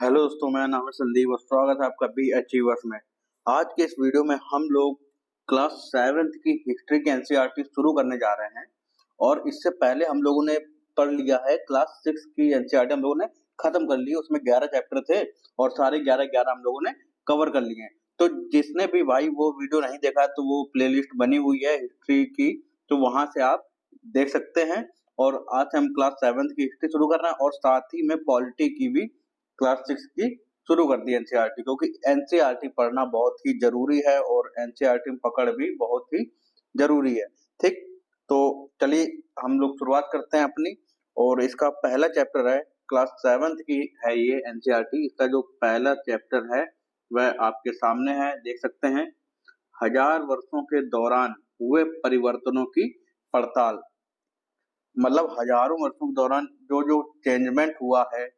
Hello दोस्तों, मेरा नाम है संदीप और स्वागत है आपका बी अचीवर्स में। आज के इस वीडियो में हम लोग क्लास 7th की हिस्ट्री की एनसीईआरटी शुरू करने जा रहे हैं। और इससे पहले हम लोगों ने पढ़ लिया है क्लास 6 की एनसीईआरटी, हम लोगों ने खत्म कर ली। उसमें 11 चैप्टर थे और सारे 11 हम लोगों ने कवर कर लिए हैं। तो जिसने भी भाई वो वीडियो नहीं देखा है तो वो प्लेलिस्ट बनी हुई है हिस्ट्री की, तो वहां से आप देख सकते हैं। और आज हम क्लास 7th की हिस्ट्री शुरू कर रहे हैं और साथ ही में पॉलिटी की भी क्लास 6 की शुरू कर दी एनसीईआरटी, क्योंकि एनसीईआरटी पढ़ना बहुत ही जरूरी है और एनसीईआरटी में पकड़ भी बहुत ही जरूरी है। ठीक, तो चलिए हम लोग शुरुआत करते हैं अपनी। और इसका पहला चैप्टर है, क्लास 7th की है ये एनसीईआरटी। इसका जो पहला चैप्टर है वह आपके सामने है, देख सकते हैं। हजार वर्षों के दौरान हुए परिवर्तनों की पड़ताल। मतलब हजारों वर्षों के दौरान जो जो चेंजमेंट हुआ है,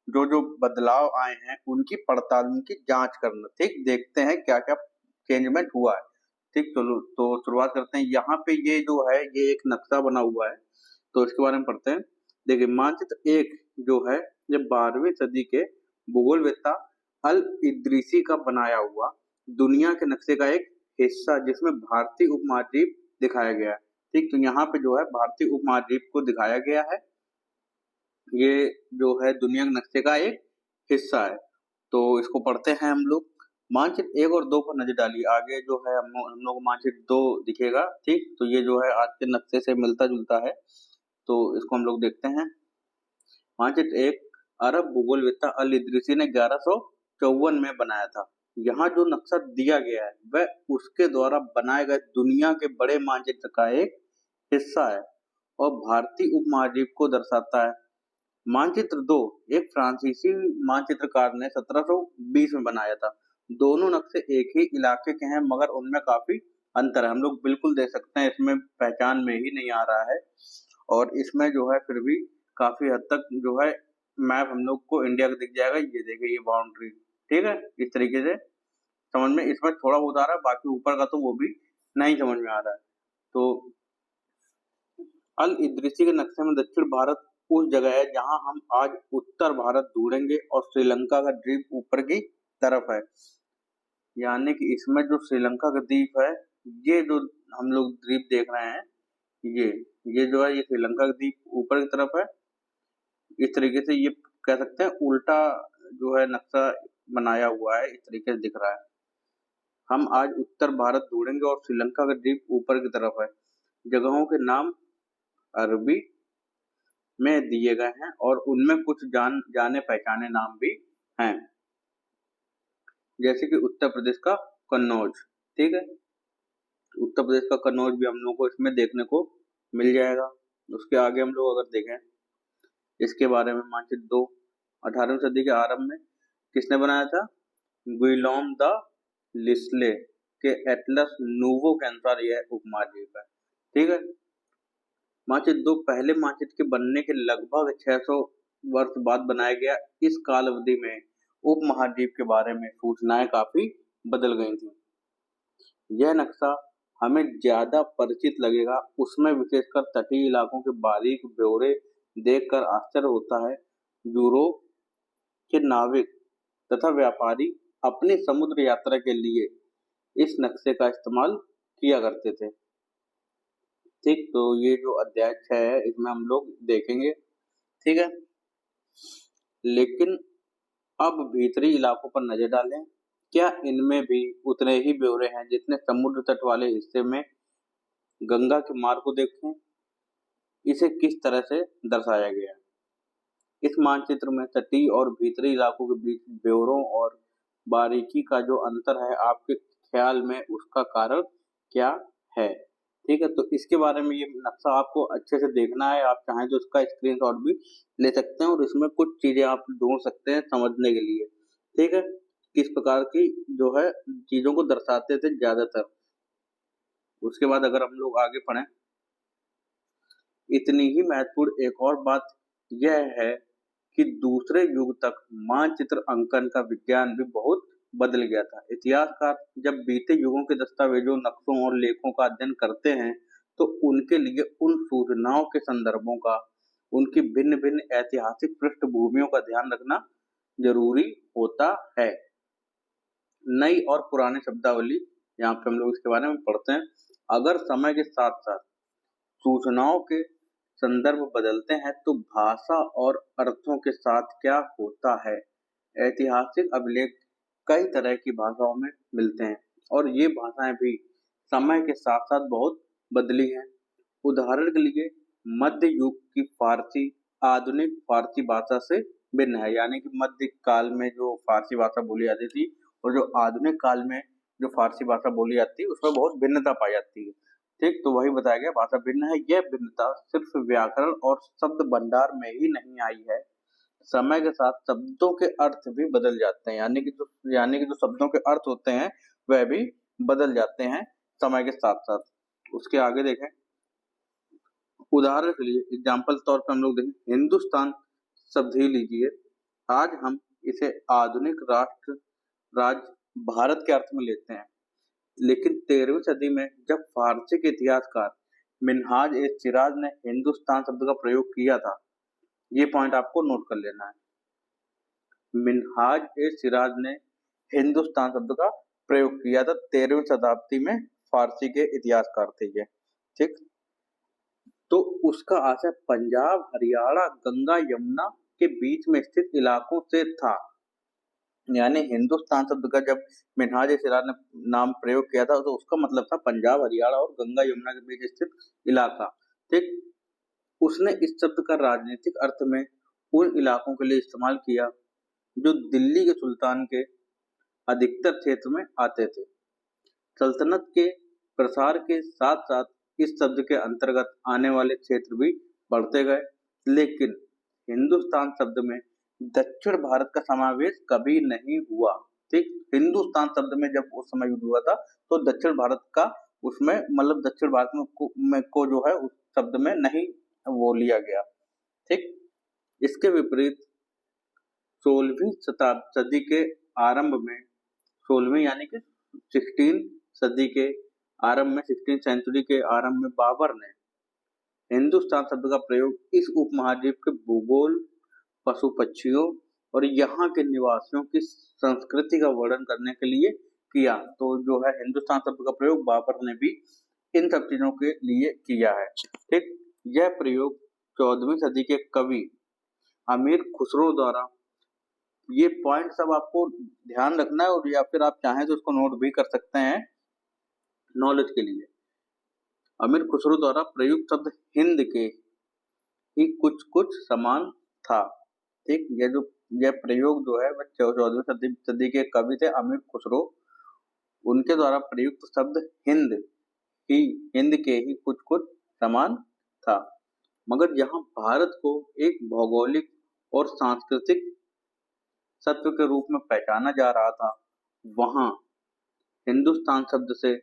जो जो बदलाव आए हैं, उनकी पड़ताल, उनकी जांच करना। ठीक, देखते हैं क्या क्या चेंजमेंट हुआ है। ठीक, चलो तो शुरुआत करते हैं। यहाँ पे ये जो है ये एक नक्शा बना हुआ है, तो इसके बारे में पढ़ते हैं। देखिए, मानचित्र एक जो है ये 12वीं सदी के भूगोलवेत्ता अल इदरीसी का बनाया हुआ दुनिया के नक्शे का एक हिस्सा, जिसमें भारतीय उपमहाद्वीप दिखाया गया है। ठीक, तो यहाँ पे जो है भारतीय उपमहाद्वीप को दिखाया गया है। ये जो है दुनिया के नक्शे का एक हिस्सा है, तो इसको पढ़ते हैं हम लोग। मानचित्र 1 और 2 पर नजर डालिए। आगे जो है हम लोग को मानचित्र 2 दिखेगा। ठीक, तो ये जो है आज के नक्शे से मिलता जुलता है, तो इसको हम लोग देखते हैं। मानचित्र 1 अरब भूगोलवेत्ता अल इदरीसी ने 1154 में बनाया था। यहाँ जो नक्शा दिया गया है वह उसके द्वारा बनाए गए दुनिया के बड़े मानचित्र का एक हिस्सा है और भारतीय उपमहाद्वीप को दर्शाता है। मानचित्र 2 एक फ्रांसीसी मानचित्रकार ने 1720 में बनाया था। दोनों नक्शे एक ही इलाके के हैं, मगर उनमें काफी अंतर है। हम लोग बिल्कुल देख सकते हैं, इसमें पहचान में ही नहीं आ रहा है। और इसमें जो है फिर भी काफी हद तक जो है मैप हम लोग को इंडिया का दिख जाएगा। ये देखिए, ये बाउंड्री, ठीक है, इस तरीके से समझ में, इसमें थोड़ा बहुत आ रहा है, बाकी ऊपर का तो वो भी नहीं समझ में आ रहा है। तो अल इदरीसी के नक्शे में दक्षिण भारत उस जगह है जहां हम आज उत्तर भारत ढूंढेंगे और श्रीलंका का द्वीप ऊपर की तरफ है। यानी कि इसमें जो श्रीलंका का द्वीप है, ये जो हम लोग द्वीप देख रहे हैं, ये ये जो है ये श्रीलंका का द्वीप ऊपर की तरफ है। इस तरीके से ये कह सकते हैं उल्टा जो है नक्शा बनाया हुआ है, इस तरीके से दिख रहा है। हम आज उत्तर भारत ढूंढेंगे और श्रीलंका का द्वीप ऊपर की तरफ है। जगहों के नाम अरबी में दिए गए हैं और उनमें कुछ जाने पहचाने नाम भी हैं, जैसे कि उत्तर प्रदेश का कन्नौज। ठीक है, उत्तर प्रदेश का कन्नौज भी हम लोगों को इसमें देखने को मिल जाएगा। उसके आगे हम लोग अगर देखें इसके बारे में, मानचित्र 2 18वीं सदी के आरंभ में किसने बनाया था? गुइलॉम द लिस्ले के एटलस नूवो के अनुसार यह उपमहाद्वीप है। ठीक है, मानचित्र 2 पहले मानचित्र के बनने के लगभग 600 वर्ष बाद बनाया गया। इस काल अवधि में उपमहाद्वीप के बारे में सूचनाएं काफी बदल गई थी। यह नक्शा हमें ज्यादा परिचित लगेगा, उसमें विशेषकर तटीय इलाकों के बारीक ब्यौरे देखकर आश्चर्य होता है। यूरोप के नाविक तथा व्यापारी अपनी समुद्र यात्रा के लिए इस नक्शे का इस्तेमाल किया करते थे। ठीक, तो ये जो अध्याय 6 है इसमें हम लोग देखेंगे। ठीक है, लेकिन अब भीतरी इलाकों पर नजर डालें। क्या इनमें भी उतने ही ब्यौरे हैं जितने समुद्र तट वाले हिस्से में? गंगा के मार्ग को देखें, इसे किस तरह से दर्शाया गया है। इस मानचित्र में तटीय और भीतरी इलाकों के बीच ब्यौरों और बारीकी का जो अंतर है, आपके ख्याल में उसका कारण क्या है? ठीक है, तो इसके बारे में ये नक्शा आपको अच्छे से देखना है। आप चाहें तो इसका स्क्रीनशॉट भी ले सकते हैं और इसमें कुछ चीजें आप ढूंढ सकते हैं समझने के लिए। ठीक है, किस प्रकार की जो है चीजों को दर्शाते थे ज्यादातर। उसके बाद अगर हम लोग आगे पढ़ें, इतनी ही महत्वपूर्ण एक और बात यह है कि दूसरे युग तक मानचित्र अंकन का विज्ञान भी बहुत बदल गया था। इतिहासकार जब बीते युगों के दस्तावेजों, नक्शों और लेखों का अध्ययन करते हैं तो उनके लिए उन सूचनाओं के संदर्भों का, उनकी भिन्न भिन्न ऐतिहासिक पृष्ठभूमियों का ध्यान रखना जरूरी होता है। नई और पुरानी शब्दावली, यहाँ पे हम लोग इसके बारे में पढ़ते हैं। अगर समय के साथ साथ सूचनाओं के संदर्भ बदलते हैं तो भाषा और अर्थों के साथ क्या होता है। ऐतिहासिक अभिलेख कई तरह की भाषाओं में मिलते हैं और ये भाषाएं भी समय के साथ साथ बहुत बदली हैं। उदाहरण के लिए मध्य युग की फारसी आधुनिक फारसी भाषा से भिन्न है, यानी कि मध्य काल में जो फारसी भाषा बोली जाती थी और जो आधुनिक काल में जो फारसी भाषा बोली जाती है उसमें बहुत भिन्नता पाई जाती है। ठीक, तो वही बताया गया, भाषा भिन्न है। यह भिन्नता सिर्फ व्याकरण और शब्द भंडार में ही नहीं आई है, समय के साथ शब्दों के अर्थ भी बदल जाते हैं, यानी कि जो शब्दों के अर्थ होते हैं वह भी बदल जाते हैं समय के साथ साथ। उसके आगे देखें, उदाहरण के लिए एग्जाम्पल तौर पर हम लोग देखें, हिंदुस्तान शब्द ही लीजिए। आज हम इसे आधुनिक राष्ट्र राज्य भारत के अर्थ में लेते हैं, लेकिन 13वीं सदी में जब फारसी के इतिहासकार मिनहाज ए सिराज ने हिंदुस्तान शब्द का प्रयोग किया था, ये पॉइंट आपको नोट कर लेना है। मिनहाज ए सिराज ने हिंदुस्तान शब्द का प्रयोग किया था 13वीं शताब्दी में, फारसी के इतिहासकार थे ये। ठीक, तो उसका आशय पंजाब हरियाणा गंगा यमुना के बीच में स्थित इलाकों से था। यानी हिंदुस्तान शब्द का जब मिनहाज ए सिराज ने नाम प्रयोग किया था तो उसका मतलब था पंजाब हरियाणा और गंगा यमुना के बीच स्थित इलाका। ठीक, उसने इस शब्द का राजनीतिक अर्थ में उन इलाकों के लिए इस्तेमाल किया जो दिल्ली के सुल्तान के अधिकतर क्षेत्र में आते थे। सल्तनत के प्रसार के साथ साथ इस शब्द के अंतर्गत आने वाले क्षेत्र भी बढ़ते गए, लेकिन हिंदुस्तान शब्द में दक्षिण भारत का समावेश कभी नहीं हुआ। ठीक, हिंदुस्तान शब्द में जब उस समय यूज हुआ था तो दक्षिण भारत का उसमें मतलब दक्षिण भारत को जो है उस शब्द में नहीं वो लिया गया। ठीक, इसके विपरीत 16वीं सदी के आरंभ में, 16वीं यानी कि 16 सदी के आरंभ में, 16 सेंचुरी के आरंभ में बाबर ने हिंदुस्तान शब्द का प्रयोग इस उपमहाद्वीप के भूगोल, पशु पक्षियों और यहाँ के निवासियों की संस्कृति का वर्णन करने के लिए किया। तो जो है हिंदुस्तान शब्द का प्रयोग बाबर ने भी इन सब चीजों के लिए किया है। ठीक, यह प्रयोग 14वीं सदी के कवि अमीर खुसरो द्वारा, ये पॉइंट सब आपको ध्यान रखना है और या फिर आप चाहें तो उसको नोट भी कर सकते हैं नॉलेज के लिए। अमीर खुसरो द्वारा प्रयुक्त शब्द हिंद के ही कुछ कुछ समान था। ठीक, यह प्रयोग जो है वह 14वीं सदी के कवि थे अमीर खुसरो, उनके द्वारा प्रयुक्त शब्द हिंद के ही कुछ कुछ समान था। मगर यहाँ भारत को एक भौगोलिक और सांस्कृतिक सत्व के रूप में पहचाना जा रहा था, वहां हिंदुस्तान शब्द से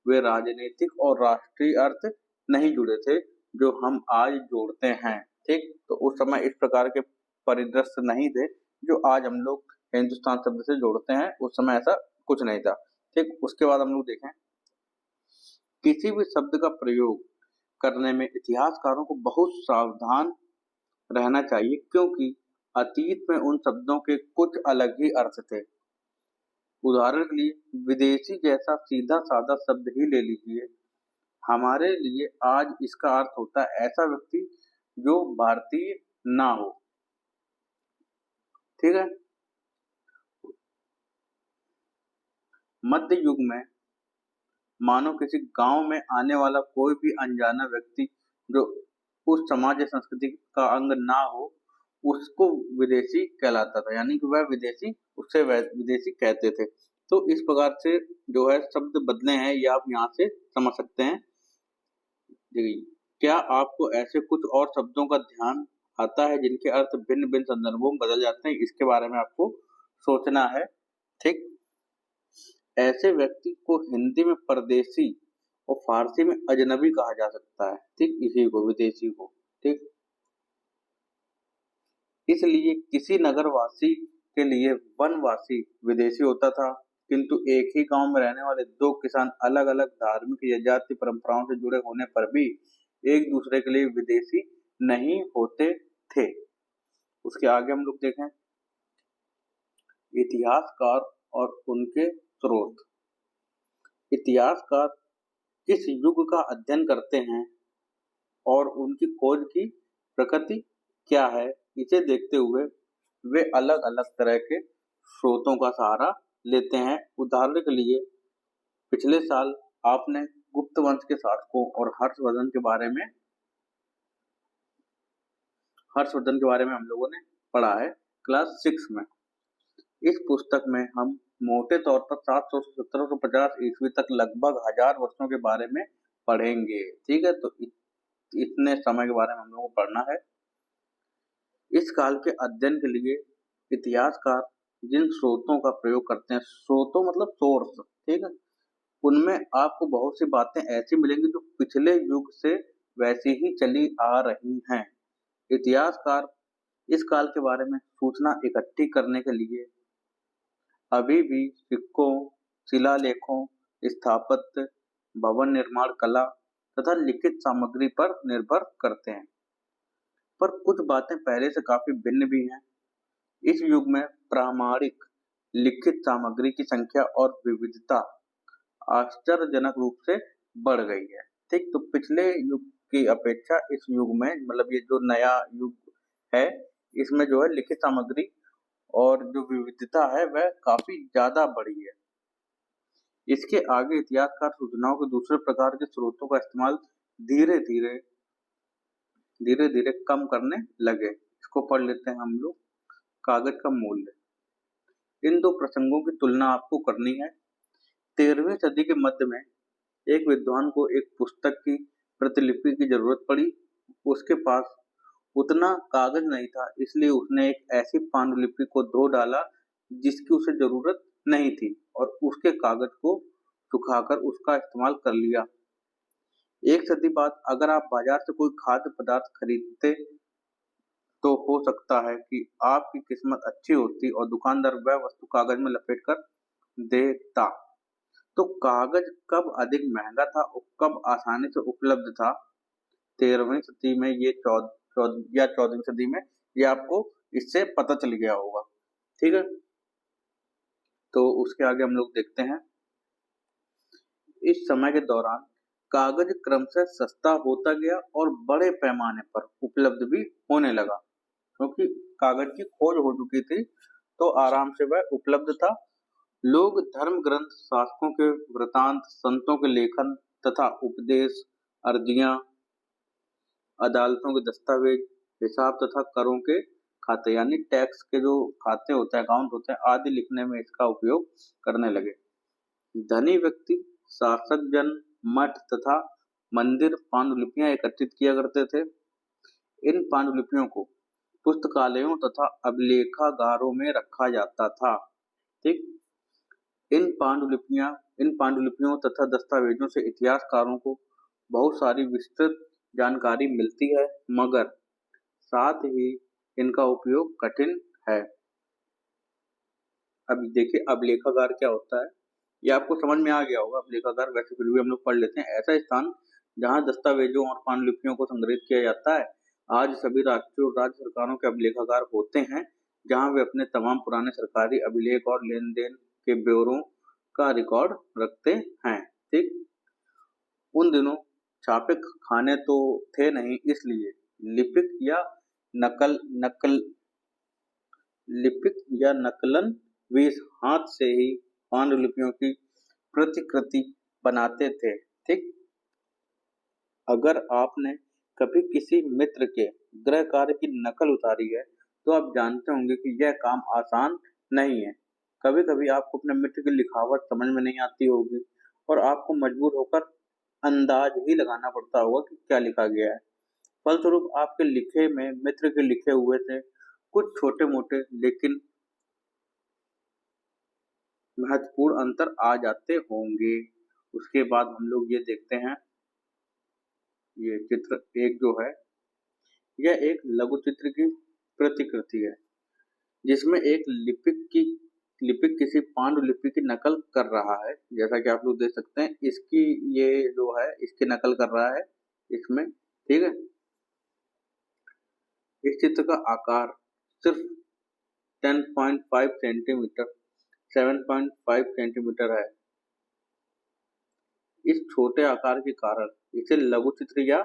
वे राजनीतिक और राष्ट्रीय अर्थ नहीं जुड़े थे जो हम आज जोड़ते हैं। ठीक, तो उस समय इस प्रकार के परिदृश्य नहीं थे जो आज हम लोग हिंदुस्तान शब्द से जोड़ते हैं, उस समय ऐसा कुछ नहीं था। ठीक, उसके बाद हम लोग देखें, किसी भी शब्द का प्रयोग करने में इतिहासकारों को बहुत सावधान रहना चाहिए, क्योंकि अतीत में उन शब्दों के कुछ अलग ही अर्थ थे। उदाहरण के लिए विदेशी जैसा सीधा साधा शब्द ही ले लीजिए, हमारे लिए आज इसका अर्थ होता है ऐसा व्यक्ति जो भारतीय ना हो। ठीक है, मध्य युग में मानो किसी गांव में आने वाला कोई भी अनजाना व्यक्ति जो उस समाज या संस्कृति का अंग ना हो उसको विदेशी कहलाता था, यानी कि वह विदेशी, उससे वह विदेशी कहते थे। तो इस प्रकार से जो है शब्द बदले हैं, ये आप यहाँ से समझ सकते हैं। क्या आपको ऐसे कुछ और शब्दों का ध्यान आता है जिनके अर्थ भिन्न भिन्न संदर्भों में बदल जाते हैं? इसके बारे में आपको सोचना है। ठीक, ऐसे व्यक्ति को हिंदी में परदेसी और फारसी में अजनबी कहा जा सकता है। ठीक, इसी को विदेशी को। ठीक, इसलिए किसी नगरवासी के लिए वनवासी विदेशी होता था, किंतु एक ही गांव में रहने वाले दो किसान अलग अलग धार्मिक या जाति परंपराओं से जुड़े होने पर भी एक दूसरे के लिए विदेशी नहीं होते थे। उसके आगे हम लोग देखें, इतिहासकार और उनके स्रोत। इतिहासकार किस युग का अध्ययन करते हैं और उनकी खोज की प्रकृति क्या है, इसे देखते हुए वे अलग अलग तरह के स्रोतों का सहारा लेते हैं। उदाहरण के लिए पिछले साल आपने गुप्त वंश के शासकों और हर्षवर्धन के बारे में हम लोगों ने पढ़ा है क्लास 6 में। इस पुस्तक में हम मोटे तौर पर 700 से 1750 ईस्वी तक लगभग 1000 वर्षों के बारे में पढ़ेंगे। ठीक है, तो इतने समय के बारे में हम लोगों को पढ़ना है। इस काल के अध्ययन के लिए इतिहासकार जिन स्रोतों का प्रयोग करते हैं, स्रोतों मतलब सोर्स, ठीक है, उनमें आपको बहुत सी बातें ऐसी मिलेंगी जो पिछले युग से वैसी ही चली आ रही हैं। इतिहासकार इस काल के बारे में सूचना इकट्ठी करने के लिए अभी भी सिक्कों, शिलालेखों, स्थापत्य, भवन निर्माण कला तथा लिखित सामग्री पर निर्भर करते हैं। पर कुछ बातें पहले से काफी भिन्न भी हैं। इस युग में प्रामाणिक लिखित सामग्री की संख्या और विविधता आश्चर्यजनक रूप से बढ़ गई है। ठीक, तो पिछले युग की अपेक्षा इस युग में, मतलब ये जो नया युग है, इसमें जो है लिखित सामग्री और जो विविधता है वह काफी ज्यादा बढ़ी है। इसके आगे इतिहासकार सूचनाओं के दूसरे प्रकार के स्रोतों का इस्तेमाल धीरे धीरे कम करने लगे। इसको पढ़ लेते हैं हम लोग। कागज का मूल्य। इन दो प्रसंगों की तुलना आपको करनी है। 13वीं सदी के मध्य में एक विद्वान को एक पुस्तक की प्रतिलिपि की जरूरत पड़ी। उसके पास उतना कागज नहीं था, इसलिए उसने एक ऐसी पांडुलिपि को धो डाला जिसकी उसे जरूरत नहीं थी और उसके कागज को सुखाकर उसका इस्तेमाल कर लिया। एक सदी बाद अगर आप बाजार से कोई खाद्य पदार्थ खरीदते तो हो सकता है कि आपकी किस्मत अच्छी होती और दुकानदार वह वस्तु कागज में लपेटकर देता। तो कागज कब अधिक महंगा था और कब आसानी से उपलब्ध था, 13वीं सदी में ये 14वीं सदी में ये आपको इससे पता चल गया होगा। ठीक है, तो उसके आगे हम लोग देखते हैं। इस समय के दौरान कागज क्रमशः सस्ता होता गया और बड़े पैमाने पर उपलब्ध भी होने लगा, क्योंकि कागज की खोज हो चुकी थी तो आराम से वह उपलब्ध था। लोग धर्म ग्रंथ, शासकों के वृतांत, संतों के लेखन तथा उपदेश, अर्जियां, अदालतों के दस्तावेज, हिसाब तथा करों के खाते यानी टैक्स के जो खाते होते हैं, अकाउंट होते हैं आदि लिखने में इसका उपयोग करने लगे। धनी व्यक्ति, शासक जन, मठ तथा मंदिर पांडुलिपियां एकत्रित किया करते थे। इन पांडुलिपियों को पुस्तकालयों तथा अभिलेखागारों में रखा जाता था। ठीक, इन पांडुलिपियों तथा दस्तावेजों से इतिहासकारों को बहुत सारी विस्तृत जानकारी मिलती है, मगर साथ ही इनका उपयोग कठिन है। अब देखिए अभिलेखागार क्या होता है, ये आपको समझ में आ गया होगा। अभिलेखागार वैसे फिर भी हम लोग पढ़ लेते हैं। ऐसा स्थान जहां दस्तावेजों और पांडुलिपियों को संग्रहित किया जाता है। आज सभी राष्ट्रीय और राज्य सरकारों के अभिलेखागार होते हैं, जहां वे अपने तमाम पुराने सरकारी अभिलेख और लेन देन के ब्यौरों का रिकॉर्ड रखते हैं। ठीक, उन दिनों छापे खाने तो थे नहीं, इसलिए लिपिक या नकल नकल लिपिक या नकलन वे हाथ से ही पांडुलिपियों की प्रतिकृति बनाते थे। ठीक, अगर आपने कभी किसी मित्र के गृह कार्य की नकल उतारी है तो आप जानते होंगे कि यह काम आसान नहीं है। कभी कभी आपको अपने मित्र की लिखावट समझ में नहीं आती होगी और आपको मजबूर होकर अंदाज ही लगाना पड़ता होगा कि क्या लिखा गया है। फलस्वरूप आपके लिखे में मित्र के लिखे हुए से कुछ छोटे मोटे लेकिन महत्वपूर्ण अंतर आ जाते होंगे। उसके बाद हम लोग ये देखते हैं, ये चित्र एक जो है यह एक लघु चित्र की प्रतिकृति है जिसमें एक लिपिक किसी पांडुलिपि की नकल कर रहा है। जैसा कि आप लोग देख सकते हैं, इसकी ये जो है इसकी नकल कर रहा है इसमें। ठीक है, इस चित्र का आकार सिर्फ 10.5 सेंटीमीटर 7.5 सेंटीमीटर है। इस छोटे आकार के कारण इसे लघु चित्र या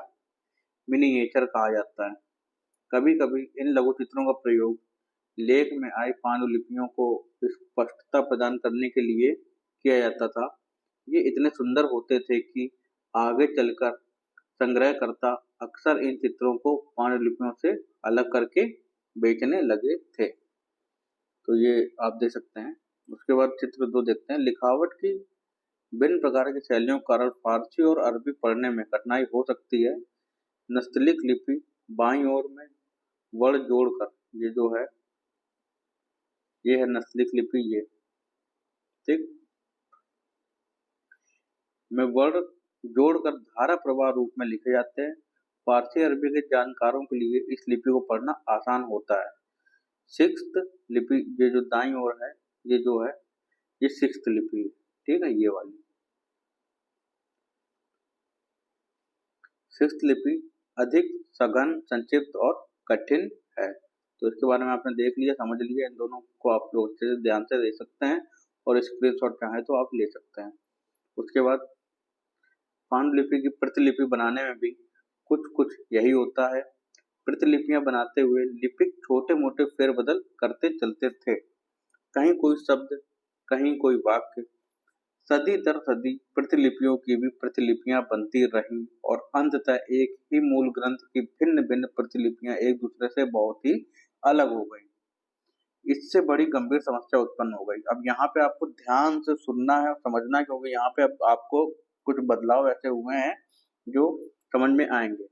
मिनिएचर कहा जाता है। कभी कभी इन लघु चित्रों का प्रयोग लेख में आई पांडुलिपियों को स्पष्टता प्रदान करने के लिए किया जाता था। ये इतने सुंदर होते थे कि आगे चलकर संग्रहकर्ता अक्सर इन चित्रों को पांडुलिपियों से अलग करके बेचने लगे थे। तो ये आप देख सकते हैं। उसके बाद चित्र 2 देखते हैं। लिखावट की भिन्न प्रकार की शैलियों के कारण फारसी और अरबी पढ़ने में कठिनाई हो सकती है। नस्तलीक लिपि बाईं ओर में वर्ण जोड़कर, ये जो है ये है नस्तलीक लिपि, ये ठीक में वर्ण जोड़कर धारा प्रवाह रूप में लिखे जाते हैं। फारसी अरबी के जानकारों के लिए इस लिपि को पढ़ना आसान होता है। सिक्स्थ लिपि, ये जो दाईं ओर है, ये जो है ये सिक्स्थ लिपि है, ठीक है, ये वाली सिक्स्थ लिपि अधिक सघन, संक्षिप्त और कठिन है। तो इसके बारे में आपने देख लिया, समझ लिया। इन दोनों को आप लोग अच्छे से ध्यान से देख सकते हैं और स्क्रीनशॉट चाहे तो आप ले सकते हैं। उसके बाद पांडुलिपि की प्रतिलिपि बनाने में भी कुछ कुछ यही होता है। प्रतिलिपियां बनाते हुए लिपिक छोटे मोटे फेरबदल करते चलते थे। कहीं कोई शब्द, कहीं कोई वाक्य। सदी दर सदी प्रतिलिपियों की भी प्रतिलिपियां बनती रहीं और अंततः एक ही मूल ग्रंथ की भिन्न भिन्न प्रतिलिपियां एक दूसरे से बहुत ही अलग हो गई। इससे बड़ी गंभीर समस्या उत्पन्न हो गई। अब यहाँ पे आपको ध्यान से सुनना है और समझना है, क्योंकि यहाँ पे अब आपको कुछ बदलाव ऐसे हुए हैं जो समझ में आएंगे।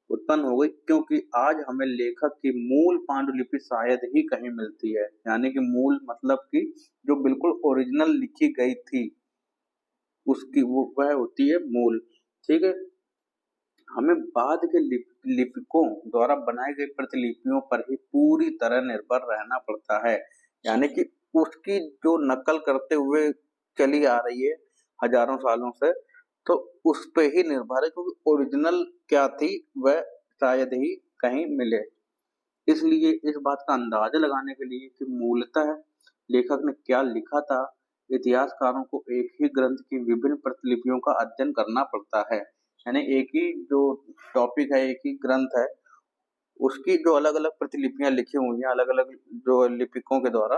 उत्पन्न हो गई क्योंकि आज हमें लेखक की मूल पांडुलिपि शायद ही कहीं मिलती है। यानी कि मूल मतलब कि जो बिल्कुल ओरिजिनल लिखी गई थी उसकी वह होती है मूल, ठीक है। हमें बाद के लिपिकों द्वारा बनाई गई प्रतिलिपियों पर ही पूरी तरह निर्भर रहना पड़ता है। यानी कि उसकी जो नकल करते हुए चली आ रही है हजारों सालों से, तो उस पे ही निर्भर है, क्योंकि ओरिजिनल क्या थी वह शायद ही कहीं मिले। इसलिए इस बात का अंदाजा लगाने के लिए कि मूलतः लेखक ने क्या लिखा था, इतिहासकारों को एक ही ग्रंथ की विभिन्न प्रतिलिपियों का अध्ययन करना पड़ता है। यानी एक ही जो टॉपिक है, एक ही ग्रंथ है, उसकी जो अलग अलग प्रतिलिपियां लिखी हुई हैं अलग अलग जो लिपिकों के द्वारा,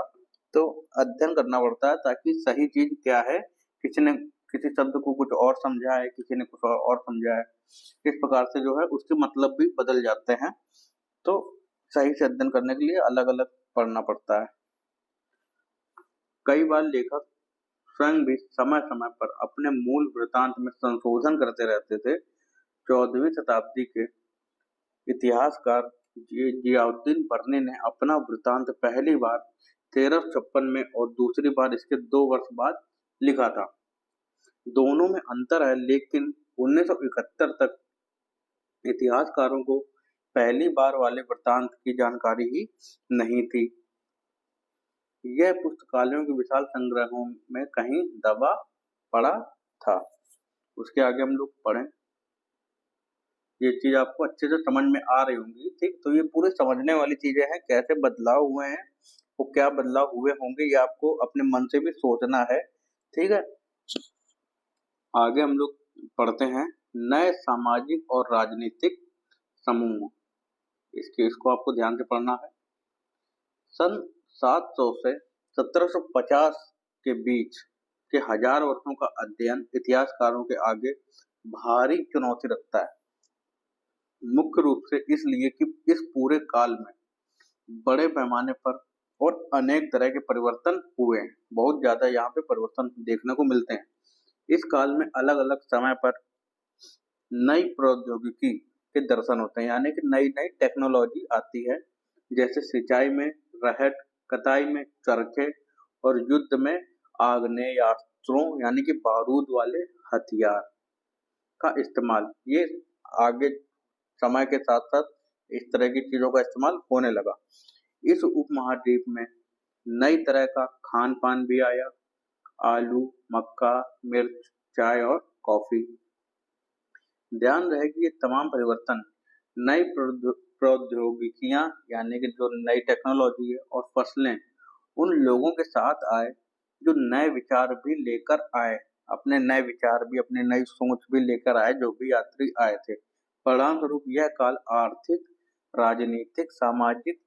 तो अध्ययन करना पड़ता है ताकि सही चीज क्या है, किसी ने किसी शब्द को कुछ और समझा है, किसी ने कुछ और समझा है, इस प्रकार से जो है उसके मतलब भी बदल जाते हैं। तो सही से अध्ययन करने के लिए अलग अलग पढ़ना पड़ता है। कई बार लेखक स्वयं भी समय समय पर अपने मूल वृत्तांत में संशोधन करते रहते थे। 14वीं शताब्दी के इतिहासकार जियाउद्दीन बर्नी ने अपना वृत्तांत पहली बार 1356 में और दूसरी बार इसके 2 वर्ष बाद लिखा था। दोनों में अंतर है, लेकिन 1971 तक इतिहासकारों को पहली बार वाले वृत्तांत की जानकारी ही नहीं थी। यह पुस्तकालयों के विशाल संग्रहों में कहीं दबा पड़ा था। उसके आगे हम लोग पढ़ें, ये चीज आपको अच्छे से समझ में आ रही होंगी, ठीक। तो ये पूरे समझने वाली चीजें हैं, कैसे बदलाव हुए हैं, वो क्या बदलाव हुए होंगे, ये आपको अपने मन से भी सोचना है, ठीक है। आगे हम लोग पढ़ते हैं नए सामाजिक और राजनीतिक समूह। इसको आपको ध्यान से पढ़ना है। सन 700 से 1750 के बीच के 1000 वर्षों का अध्ययन इतिहासकारों के आगे भारी चुनौती रखता है। मुख्य रूप से इसलिए कि इस पूरे काल में बड़े पैमाने पर और अनेक तरह के परिवर्तन हुए हैं। बहुत ज्यादा यहाँ पे परिवर्तन देखने को मिलते हैं। इस काल में अलग अलग समय पर नई प्रौद्योगिकी के दर्शन होते हैं, यानी कि नई नई टेक्नोलॉजी आती है। जैसे सिंचाई में रहट, कताई में चरखे और युद्ध में आग्नेयास्त्रों यानी कि बारूद वाले हथियार का इस्तेमाल। ये आगे समय के साथ साथ इस तरह की चीजों का इस्तेमाल होने लगा। इस उपमहाद्वीप में नई तरह का खान पान भी आया। आलू, मक्का, मिर्च, चाय और कॉफी। ध्यान रहे कि ये तमाम परिवर्तन नई प्रौद्योगिकियां यानी कि जो नई टेक्नोलॉजी है और फसलें उन लोगों के साथ आए जो नए विचार भी लेकर आए, अपने नए विचार भी, अपनी नई सोच भी लेकर आए जो भी यात्री आए थे। परिणाम स्वरूप यह काल आर्थिक, राजनीतिक, सामाजिक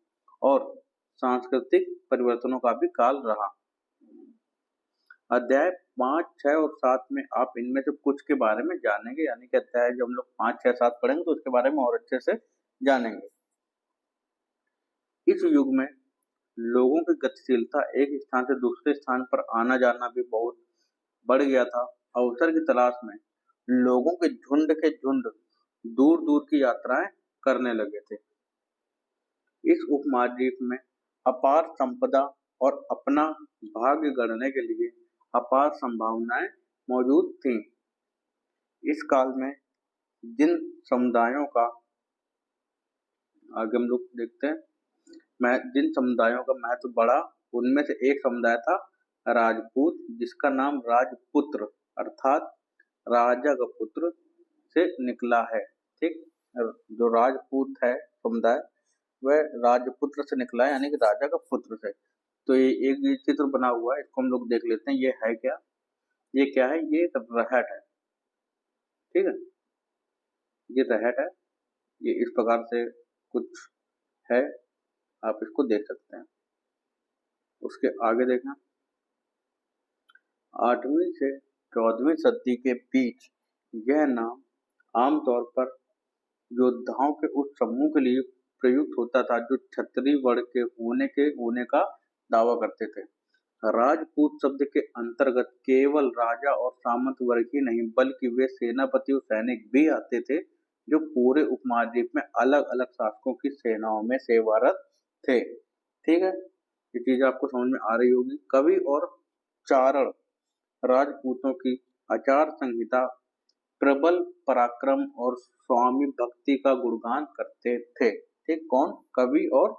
और सांस्कृतिक परिवर्तनों का भी काल रहा। अध्याय 5, 6 और 7 में आप इनमें से कुछ के बारे में जानेंगे, यानी कि अध्याय जो हम लोग 5, 6, 7 पढ़ेंगे तो उसके बारे में और अच्छे से जानेंगे। इस युग में लोगों की गतिशीलता, एक स्थान से दूसरे स्थान पर आना जाना भी बहुत बढ़ गया था। अवसर की तलाश में लोगों के झुंड दूर दूर की यात्राएं करने लगे थे। इस उपमहाद्वीप में अपार संपदा और अपना भाग्य गढ़ने के लिए अपार संभावनाएं मौजूद थीं। इस काल में जिन समुदायों का, आगे हम लोग देखते हैं, जिन समुदायों का महत्व बढ़ा उनमें से एक समुदाय था राजपूत, जिसका नाम राजपुत्र अर्थात राजा का पुत्र से निकला है। ठीक, जो राजपूत है समुदाय वह राजपुत्र से निकला है, यानी कि राजा का पुत्र से। तो ये एक चित्र बना हुआ है, इसको हम लोग देख लेते हैं। ये है क्या? ये क्या है? ये रहट है। ठीक है, ये रहट है। ये इस प्रकार से कुछ है, आप इसको देख सकते हैं। उसके आगे देखें, 8वीं से 14वीं सदी के बीच यह नाम आमतौर पर योद्धाओं के उस समूह के लिए प्रयुक्त होता था जो क्षत्रिय वर्ग के होने का दावा करते थे। राजपूत शब्द के अंतर्गत केवल राजा और सामंत वर्ग ही नहीं बल्कि वे सेनापति और सैनिक भी आते थे जो पूरे उपमहाद्वीप में अलग अलग शासकों की सेनाओं में सेवारत थे। ठीक है, ये चीज आपको समझ में आ रही होगी। कवि और चारण राजपूतों की आचार संहिता प्रबल पराक्रम और स्वामी भक्ति का गुणगान करते थे। ठीक, कौन? कवि और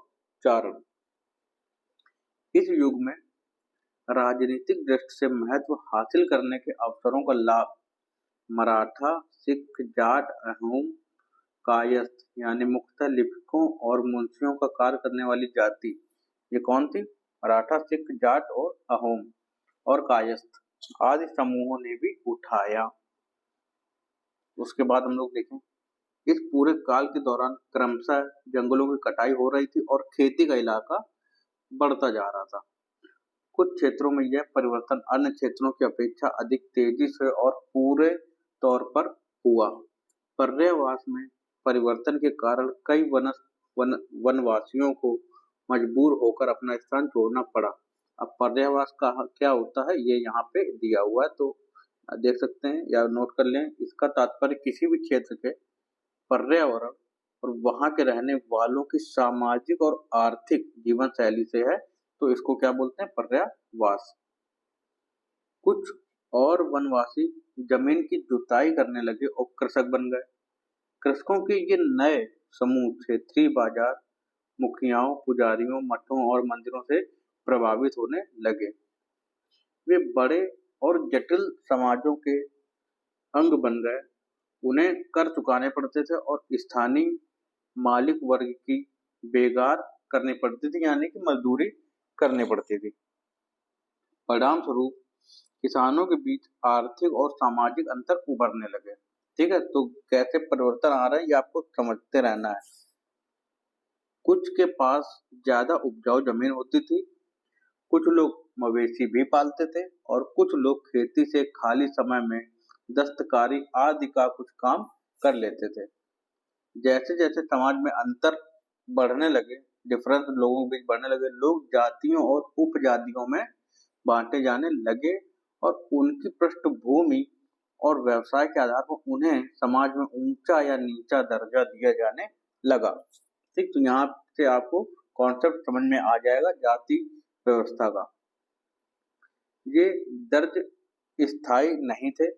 चारण। इस युग में राजनीतिक दृष्टि से महत्व हासिल करने के अवसरों का लाभ मराठा, सिख, जाट, अहोम, कायस्थ यानी मुख्यतः लिपिकों और मुंशियों का कार्य करने वाली जाति, ये कौन थी? मराठा, सिख, जाट और अहोम और कायस्थ आदि समूहों ने भी उठाया। उसके बाद हम लोग देखें, इस पूरे काल के दौरान क्रमशः जंगलों की कटाई हो रही थी और खेती का इलाका बढ़ता जा रहा था। कुछ क्षेत्रों में यह परिवर्तन अन्य क्षेत्रों की अपेक्षा अधिक तेजी से और पूरे तौर पर हुआ। पर्यायवास में परिवर्तन के कारण कई वनवासियों को मजबूर होकर अपना स्थान छोड़ना पड़ा। अब पर्यायवास का क्या होता है ये यहाँ पे दिया हुआ है, तो देख सकते हैं या नोट कर लें। इसका तात्पर्य किसी भी क्षेत्र के पर्यावरण और वहां के रहने वालों की सामाजिक और आर्थिक जीवन शैली से है, तो इसको क्या बोलते हैं? पर्यायवास। कुछ और वनवासी जमीन की जुताई करने लगे और कृषक बन गए। कृषकों के ये नए समूह क्षेत्रीय बाजार, मुखियाओं, पुजारियों, मठों और मंदिरों से प्रभावित होने लगे। वे बड़े और जटिल समाजों के अंग बन गए। उन्हें कर चुकाने पड़ते थे और स्थानीय मालिक वर्ग की बेगार करनी पड़ती थी, यानी कि मजदूरी करनी पड़ती थी। परिणाम स्वरूप किसानों के बीच आर्थिक और सामाजिक अंतर उभरने लगे। ठीक है, तो कैसे परिवर्तन आ रहा है ये आपको समझते रहना है। कुछ के पास ज्यादा उपजाऊ जमीन होती थी, कुछ लोग मवेशी भी पालते थे और कुछ लोग खेती से खाली समय में दस्तकारी आदि का कुछ काम कर लेते थे। जैसे जैसे समाज में अंतर बढ़ने लगे, डिफरेंस लोगों के बीच बढ़ने लगे, लोग जातियों और उपजातियों में बांटे जाने लगे और उनकी पृष्ठभूमि और व्यवसाय के आधार पर उन्हें समाज में ऊंचा या नीचा दर्जा दिया जाने लगा। ठीक, तो यहाँ से आपको कॉन्सेप्ट समझ में आ जाएगा जाति व्यवस्था का। ये दर्ज स्थायी नहीं थे।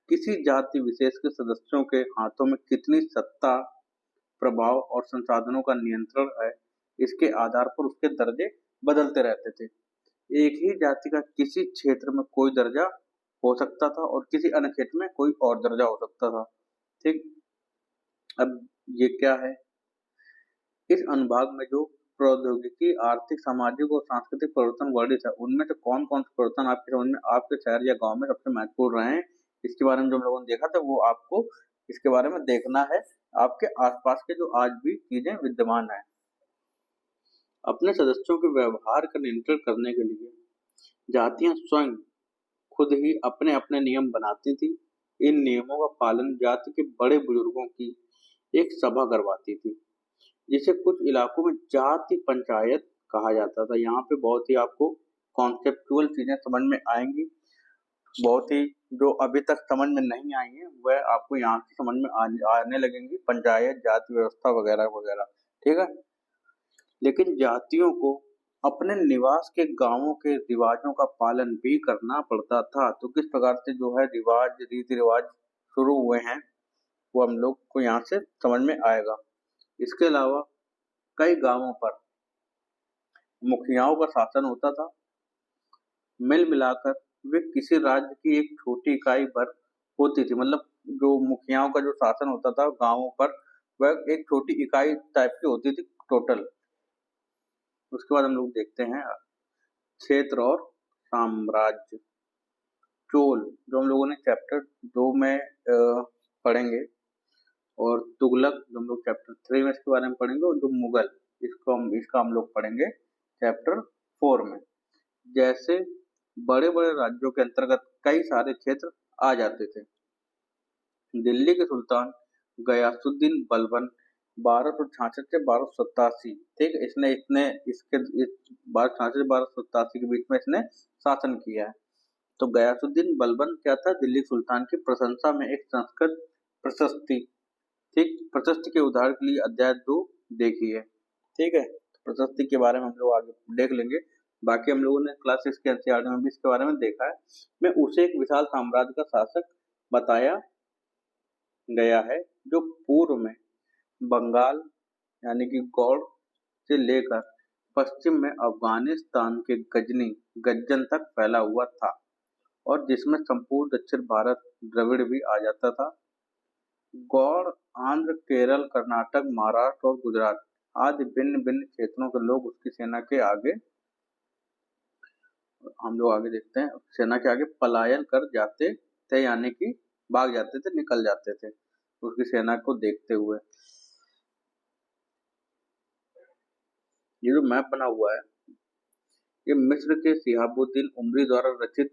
किसी जाति विशेष के सदस्यों के हाथों में कितनी सत्ता, प्रभाव और संसाधनों का नियंत्रण है, इसके आधार पर उसके दर्जे बदलते रहते थे। एक ही जाति का किसी क्षेत्र में कोई दर्जा हो सकता था और किसी अन्य क्षेत्र में कोई और दर्जा हो सकता था। ठीक, अब ये क्या है? इस अनुभाग में जो प्रौद्योगिकी, आर्थिक, सामाजिक और सांस्कृतिक परिवर्तन वर्णित है, उनमें से कौन-कौन से परिवर्तन आपके समझ में आपके शहर या गाँव में सबसे महत्वपूर्ण रहे हैं? इसके बारे में जो हम लोगों ने देखा था, वो आपको इसके बारे में देखना है। आपके आस-पास के जो आज भी चीज़ें विद्यमान हैं। अपने सदस्यों के व्यवहार का नियंत्रण करने के लिए जातियाँ स्वयं खुद ही अपने-अपने नियम बनाती थी। इन नियमों का पालन जाति के बड़े बुजुर्गों की एक सभा करवाती थी, जिसे कुछ इलाकों में जाति पंचायत कहा जाता था। यहाँ पे बहुत ही आपको कॉन्सेप्चुअल चीज़ें समझ में आएँगी, बहुत ही जो अभी तक समझ में नहीं आई हैं, वह आपको यहाँ से समझ में आने लगेंगी, पंचायत, जाति व्यवस्था वगैरह-वगैरह, ठीक है? लेकिन जातियों को अपने निवास के गाँवों के रिवाजों का पालन भी करना पड़ता था। तो किस प्रकार से जो है रिवाज, रीति-रिवाज शुरू हुए हैं, वो हम लोग को यहाँ से समझ में आएगा। इसके अलावा कई गाँवों पर मुखियाओं का शासन होता था। मिल मिलाकर वे किसी राज्य की एक छोटी इकाई पर होती थी। मतलब जो मुखियाओं का जो शासन होता था गाँवों पर, वह एक छोटी इकाई टाइप की होती थी टोटल। उसके बाद हम लोग देखते हैं क्षेत्र और साम्राज्य। चोल, जो हम लोगों ने चैप्टर 2 में पढ़ेंगे, और तुगलक जो हम लोग चैप्टर 3 में इसके बारे में पढ़ेंगे, और जो मुगल इसका हम लोग पढ़ेंगे चैप्टर 4 में। जैसे बड़े-बड़े राज्यों के अंतर्गत कई सारे क्षेत्र आ जाते थे। दिल्ली के सुल्तान गयासुद्दीन बलबन 1266 से 1287, ठीक है, इसने इसने इसके 1266 से 1287 के बीच में इसने शासन किया है। तो गयासुद्दीन बलबन क्या था? दिल्ली सुल्तान की प्रशंसा में एक संस्कृत प्रशस्ति, ठीक, प्रशस्ति के उदाहरण के लिए अध्याय 2 देखिए, ठीक है। प्रशस्ति के बारे में हम लोग आगे देख लेंगे। बाकी हम लोगों ने क्लास 6 के एनसीईआरटी में भी इसके बारे में देखा है। में उसे एक विशाल साम्राज्य का शासक बताया गया है, जो पूर्व में बंगाल यानी कि गौड़ से लेकर पश्चिम में अफगानिस्तान के गज्जन तक फैला हुआ था, और जिसमें संपूर्ण दक्षिण भारत द्रविड़ भी आ जाता था। गौड़ आंध्र, केरल, कर्नाटक, महाराष्ट्र और गुजरात आदि भिन्न-भिन्न क्षेत्रों के लोग उसकी सेना के आगे, हम लोग आगे देखते हैं, सेना के आगे पलायन कर जाते थे, यानी कि भाग जाते थे, निकल जाते थे उसकी सेना को देखते हुए। ये जो मैप बना हुआ है, ये मिस्र के शिहाबुद्दीन उमरी द्वारा रचित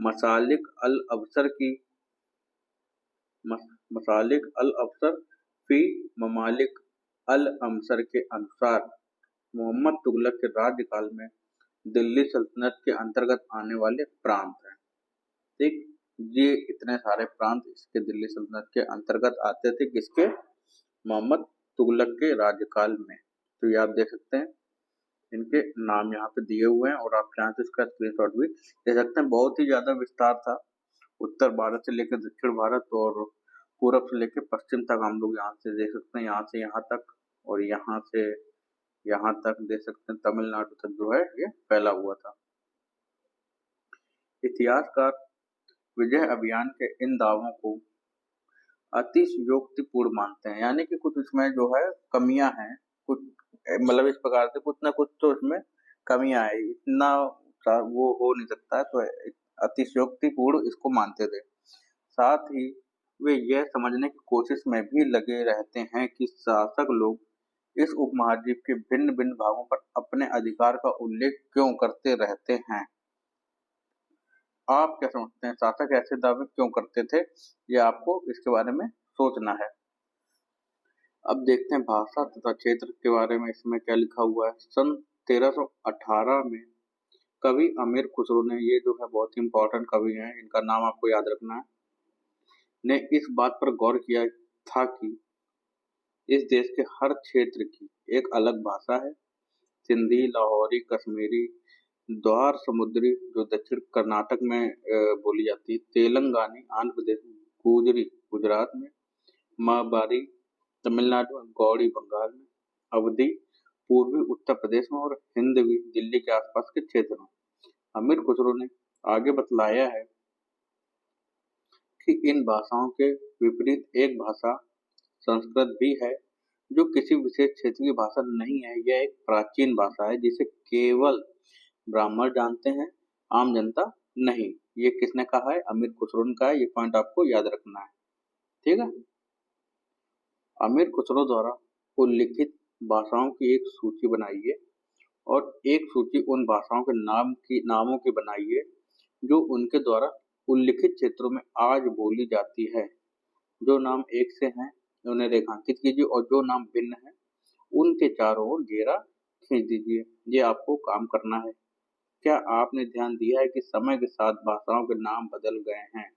मसालिक अल अबसर की मसालिक अल अबसर फी ममालिक अल अमसर के अनुसार मोहम्मद तुगलक के राज्यकाल में दिल्ली सल्तनत के अंतर्गत आने वाले प्रांत हैं, ठीक। ये इतने सारे प्रांत इसके दिल्ली सल्तनत के अंतर्गत आते थे, किसके? मोहम्मद तुगलक के राज्यकाल में। तो ये आप देख सकते हैं, इनके नाम यहाँ पे दिए हुए हैं, और आप चाहें तो इसका स्क्रीनशॉट भी ले सकते हैं। बहुत ही ज्यादा विस्तार था, उत्तर भारत से लेकर दक्षिण भारत और पूरब से लेकर पश्चिम तक हम लोग यहाँ से देख सकते हैं, यहाँ से यहाँ तक, और यहाँ से यहाँ तक देख सकते हैं, तमिलनाडु तक जो है ये फैला हुआ था। इतिहासकार विजय अभियान के इन दावों को अतिशयोक्तिपूर्ण मानते हैं, यानी कि कुछ इसमें जो है कमियां हैं, कुछ मतलब इस प्रकार से कुछ ना कुछ तो इसमें कमियां है, इतना वो हो नहीं सकता है, तो अतिशयोक्तिपूर्ण इसको मानते थे। साथ ही वे यह समझने की कोशिश में भी लगे रहते हैं कि शासक लोग इस उपमहाद्वीप के भिन्न-भिन्न भागों पर अपने अधिकार का उल्लेख क्यों करते रहते हैं। आप क्या समझते हैं, शासक ऐसे दावे क्यों करते थे? ये आपको इसके बारे में सोचना है। अब देखते हैं भाषा तथा क्षेत्र के बारे में, इसमें क्या लिखा हुआ है। सन 1318 में कवि अमीर खुसरो ने, ये जो है बहुत ही इंपॉर्टेंट कवि हैं, इनका नाम आपको याद रखना है, ने इस बात पर गौर किया था कि इस देश के हर क्षेत्र की एक अलग भाषा है। सिंधी, लाहौरी, कश्मीरी, द्वार समुद्री जो दक्षिण कर्नाटक में बोली जाती है, तेलंगानी आंध्र प्रदेश में, गुजरी गुजरात में, माहबारी तमिलनाडु में, गौड़ी बंगाल में, अवधी पूर्वी उत्तर प्रदेश में, और हिंदवी दिल्ली के आसपास के क्षेत्र में। अमीर खुसरो ने आगे बतलाया है कि इन भाषाओं के विपरीत एक भाषा संस्कृत भी है, जो किसी विशेष क्षेत्र की भाषा नहीं है। यह एक प्राचीन भाषा है जिसे केवल ब्राह्मण जानते हैं, आम जनता नहीं। ये किसने कहा है? अमीर खुसरो ने कहा है। ये पॉइंट आपको याद रखना है, ठीक है। अमीर खुसरो द्वारा उल्लिखित भाषाओं की एक सूची बनाइए और एक सूची उन भाषाओं के नामों की बनाइए जो उनके द्वारा उल्लिखित क्षेत्रों में आज बोली जाती है। जो नाम एक से हैं उन्हें रेखांकित कीजिए और जो नाम भिन्न है उनके चारों ओर घेरा खींच दीजिए। ये आपको काम करना है। क्या आपने ध्यान दिया है कि समय के साथ भाषाओं के नाम बदल गए हैं?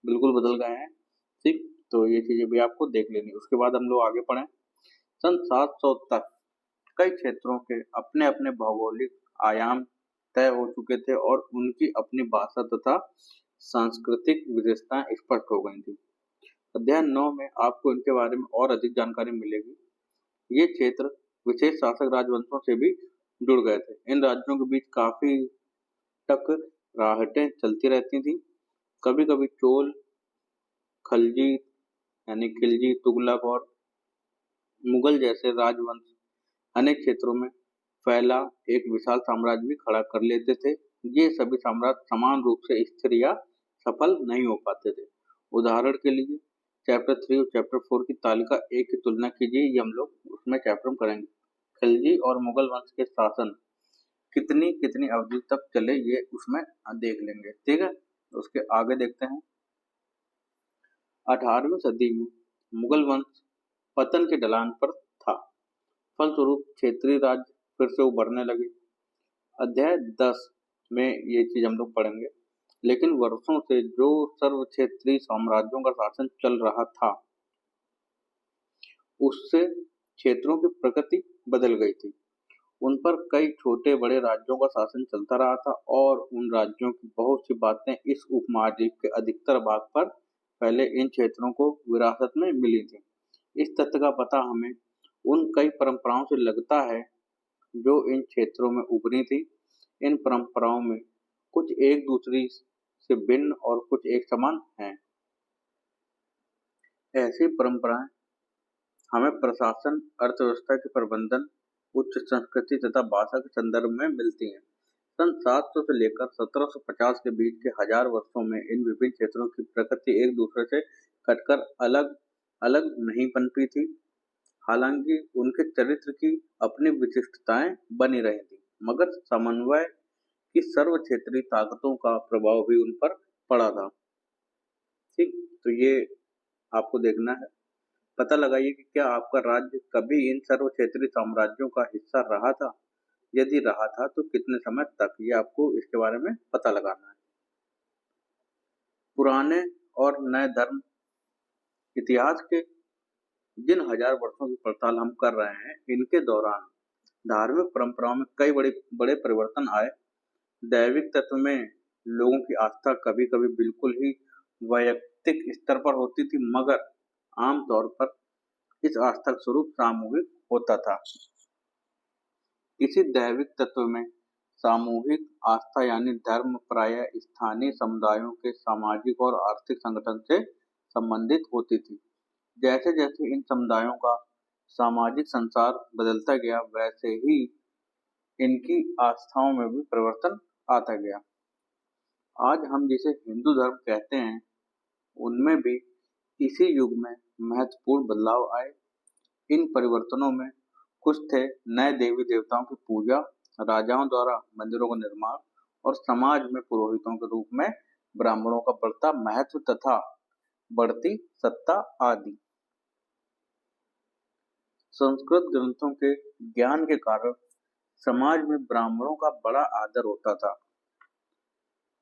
बिल्कुल बदल गए हैं, ठीक। तो ये चीजें भी आपको देख लेनी है। उसके बाद हम लोग आगे पढ़ें। सन 700 तक कई क्षेत्रों के अपने अपने भौगोलिक आयाम तय हो चुके थे और उनकी अपनी भाषा तथा सांस्कृतिक विशेषताएं स्पष्ट हो गई थी। अध्याय 9 में आपको इनके बारे में और अधिक जानकारी मिलेगी। ये क्षेत्र विशेष शासक राजवंशों से भी जुड़ गए थे। इन राज्यों के बीच काफी टकराहटें चलती रहती थी। कभी कभी चोल, खलजी यानी खिलजी, तुगलक और मुगल जैसे राजवंश अनेक क्षेत्रों में फैला एक विशाल साम्राज्य भी खड़ा कर लेते थे। ये सभी साम्राज्य समान रूप से स्थिर या सफल नहीं हो पाते थे। उदाहरण के लिए चैप्टर 3 और चैप्टर 4 की तालिका एक की तुलना कीजिए। ये हम लोग उसमें चैप्टर में करेंगे। खिलजी और मुगल वंश के शासन कितनी कितनी अवधि तक चले ये उसमें देख लेंगे, ठीक है। उसके आगे देखते हैं। 18वीं सदी में मुगल वंश पतन के ढलान पर था। फलस्वरूप क्षेत्रीय राज्य फिर से उभरने लगे। अध्याय 10 में ये चीज हम लोग पढ़ेंगे। लेकिन वर्षों से जो सर्व क्षेत्रीय साम्राज्यों का शासन चल रहा था उससे क्षेत्रों की प्रकृति बदल गई थी। उन पर कई छोटे बड़े राज्यों का शासन चलता रहा था और उन राज्यों की बहुत सी बातें इस उपमहाद्वीप के अधिकतर भाग पर पहले इन क्षेत्रों को विरासत में मिली थी। इस तथ्य का पता हमें उन कई परंपराओं से लगता है जो इन क्षेत्रों में उभरी थी। इन परंपराओं में कुछ एक दूसरी से भिन्न और कुछ एक समान हैं। ऐसी परंपराएं हमें प्रशासन, अर्थव्यवस्था के प्रबंधन, उच्च संस्कृति तथा भाषा के संदर्भ में मिलती हैं। सन 700 से लेकर 1750 के बीच के हजार वर्षों में इन विभिन्न क्षेत्रों की प्रकृति एक दूसरे से कटकर अलग अलग नहीं पनपी थी। हालांकि उनके चरित्र की अपनी विशिष्टताएं बनी रही थी, मगर समन्वय की सर्व क्षेत्रीय ताकतों का प्रभाव भी उन पर पड़ा था, ठीक। तो ये आपको देखना है। पता लगाइए कि क्या आपका राज्य कभी इन सर्व क्षेत्रीय साम्राज्यों का हिस्सा रहा था। यदि रहा था तो कितने समय तक, ये आपको इसके बारे में पता लगाना है। पुराने और नए धर्म इतिहास के जिन हजार वर्षों की पड़ताल हम कर रहे हैं इनके दौरान धार्मिक परंपराओं में कई बड़े बड़े परिवर्तन आए। दैविक तत्व में लोगों की आस्था कभी कभी बिल्कुल ही वैयक्तिक स्तर पर होती थी, मगर आमतौर पर इस आस्था का स्वरूप सामूहिक होता था। इसी दैविक तत्व में सामूहिक आस्था यानी धर्म प्रायः स्थानीय समुदायों के सामाजिक और आर्थिक संगठन से संबंधित होती थी। जैसे जैसे इन समुदायों का सामाजिक संसार बदलता गया वैसे ही इनकी आस्थाओं में भी परिवर्तन आता गया। आज हम जिसे हिंदू धर्म कहते हैं उनमें भी इसी युग में महत्वपूर्ण बदलाव आए। इन परिवर्तनों में कुछ थे नए देवी देवताओं की पूजा, राजाओं द्वारा मंदिरों का निर्माण और समाज में पुरोहितों के रूप में ब्राह्मणों का बढ़ता महत्व तथा बढ़ती सत्ता आदि। संस्कृत ग्रंथों के ज्ञान के कारण समाज में ब्राह्मणों का बड़ा आदर होता था।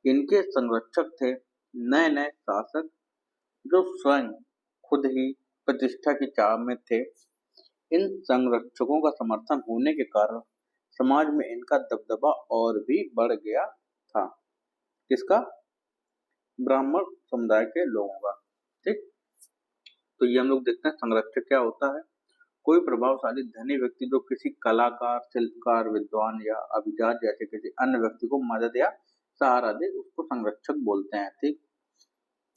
इनके संरक्षक थे नए नए शासक जो स्वयं खुद ही प्रतिष्ठा की चाह में थे। इन संरक्षकों का समर्थन होने के कारण समाज में इनका दबदबा और भी बढ़ गया था। किसका? ब्राह्मण समुदाय के लोगों का, ठीक। तो ये हम लोग देखते हैं संरक्षक क्या होता है। कोई प्रभावशाली धनी व्यक्ति जो किसी कलाकार, शिल्पकार, विद्वान या अभिजात जैसे किसी अन्य व्यक्ति को मदद या सहारा दे उसको संरक्षक बोलते हैं, ठीक।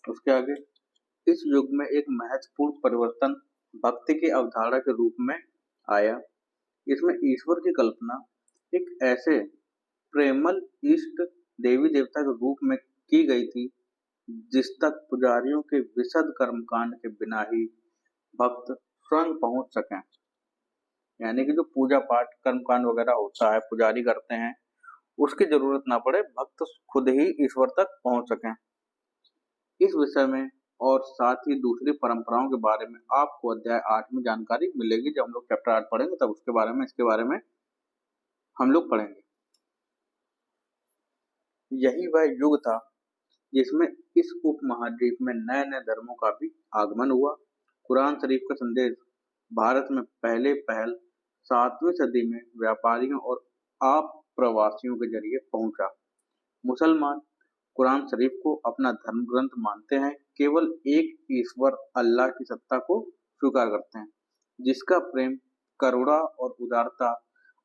उसके आगे इस युग में एक महत्वपूर्ण परिवर्तन भक्ति की अवधारणा के रूप में आया। इसमें ईश्वर की कल्पना एक ऐसे प्रेमल इष्ट देवी देवता के रूप में की गई थी जिस तक पुजारियों के विशद कर्मकांड के बिना ही भक्त स्वयं पहुंच सकें। यानी कि जो पूजा पाठ कर्मकांड वगैरह होता है पुजारी करते हैं, उसकी जरूरत ना पड़े, भक्त खुद ही ईश्वर तक पहुंच सकें। इस विषय में और साथ ही दूसरी परंपराओं के बारे में आपको अध्याय 8 में जानकारी मिलेगी। जब हम लोग चैप्टर 8 पढ़ेंगे तब उसके बारे में इसके बारे में हम लोग पढ़ेंगे। यही वह युग था जिसमें इस उपमहाद्वीप में नए नए धर्मों का भी आगमन हुआ। कुरान शरीफ का संदेश भारत में पहले पहल 7वीं सदी में व्यापारियों और आप्रवासियों के जरिए पहुंचा। मुसलमान कुरान शरीफ को अपना धर्म ग्रंथ मानते हैं, केवल एक ईश्वर अल्लाह की सत्ता को स्वीकार करते हैं, जिसका प्रेम, करुणा और उदारता